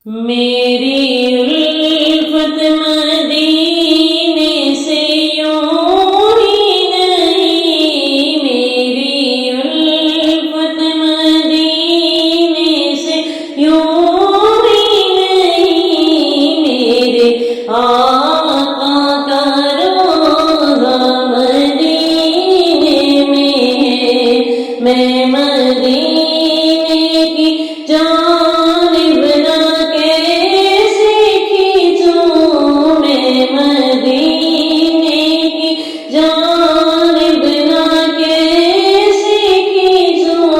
میری الفت مدینے سے یوں ہی نہیں، میری الفت مدینے سے یوں ہی نہیں، میرے آقا کا روضہ مدینے میں ہے، میں مدینے کی جانب نہ کیسے کھینچوں، میں مدینے کی جانب نہ کیسے کھینچوں،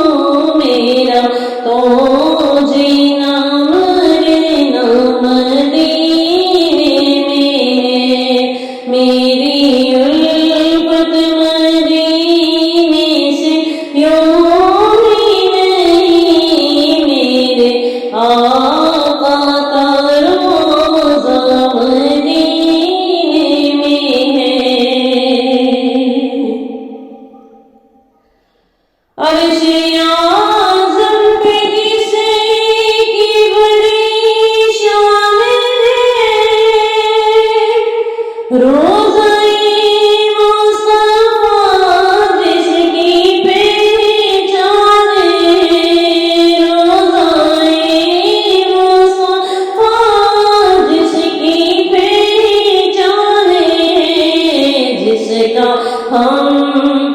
میرا تو جینا مرنا مدینے میں ہے، میری الفت مدینے سے یوں ہی نہیں، میرے آقا کا روضہ مدینے میں ہے۔ عرش اعظم پہ کسی کی بڑی شان ہے، روضہ مصطفیٰ جس کی پہچان ہے، روضہ مصطفیٰ جس کی پہچان ہے، جس کا ہم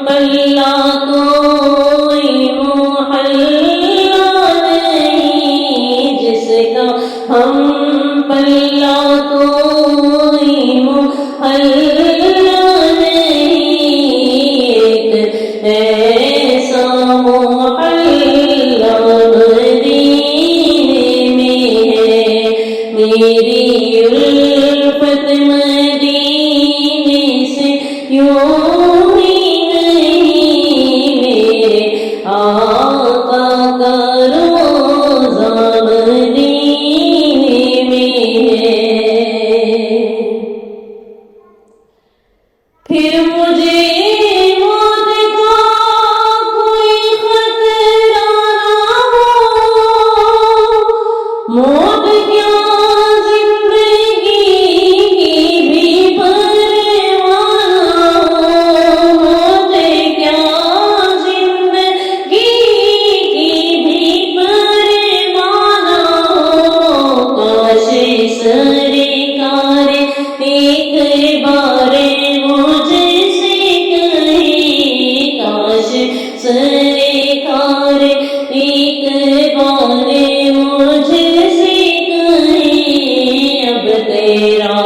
پلہ کوئی محلہ نہیں، جس کا ہم پلہ کوئی محلہ نہیں، ایک ایسا محلہ مدینے میں ہے، میری الفت مدینے سے یوں ہی نہیں، میرے آقا کا روضہ مدینے میں ہے۔ پھر مجھے موت کا کوئی خطرہ نہ ہو، موت کیا زندگی کی بھی پرواہ نہ ہو، موت کیا زندگی کی بھی پرواہ نہ ہو، کاش سرکار ایک بار مجھ سے کہیں، کاش سرکار ایک بار مجھ سے کہیں، اب تیرا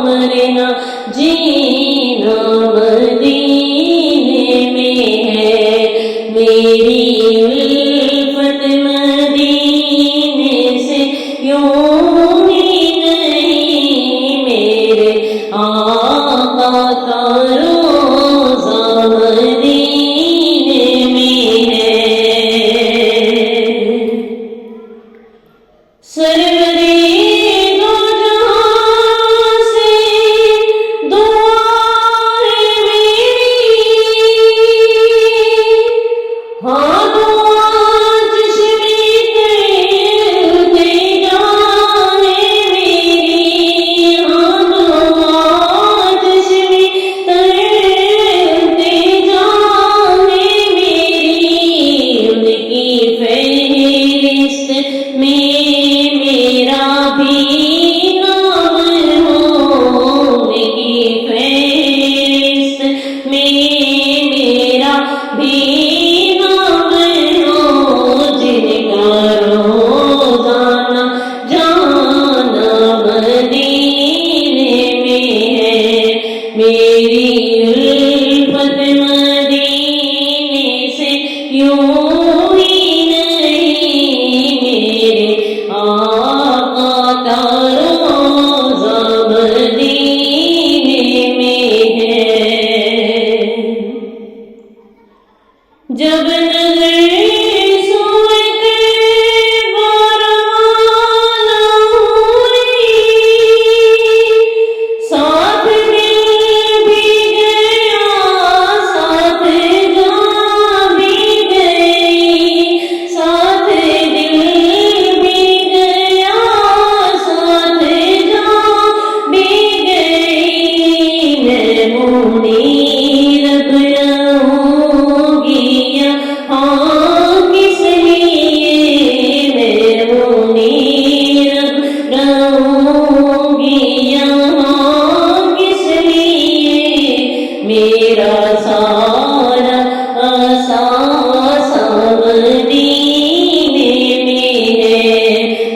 مرنا جینا مدینے میں ہے، میری الفت مدینے سے یوں ہی نہیں، میرے آقا کا روضہ مدینے میں ہے۔ سرورِ دو جہاں سے دعا ہے میری، ہاں دعا چشمے ترتے جائے میری، ہاں دعا چشمے ترتے جائے میری، ان کی فہرست میں میرا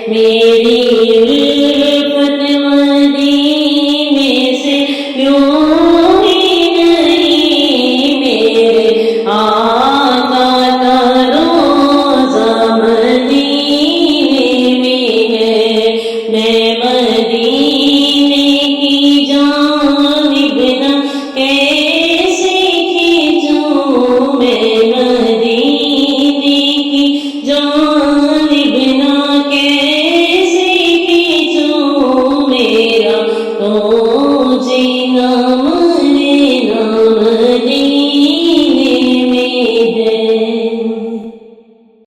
میری الفت مدینے سے یوں ہی نہیں، میرے آقا کا روضہ مدینے میں ہے، میں مدینے کی جانب نہ کیسے کھینچوں، میں مدینے کی جانب نہ کیسے کھینچوں، میرا تو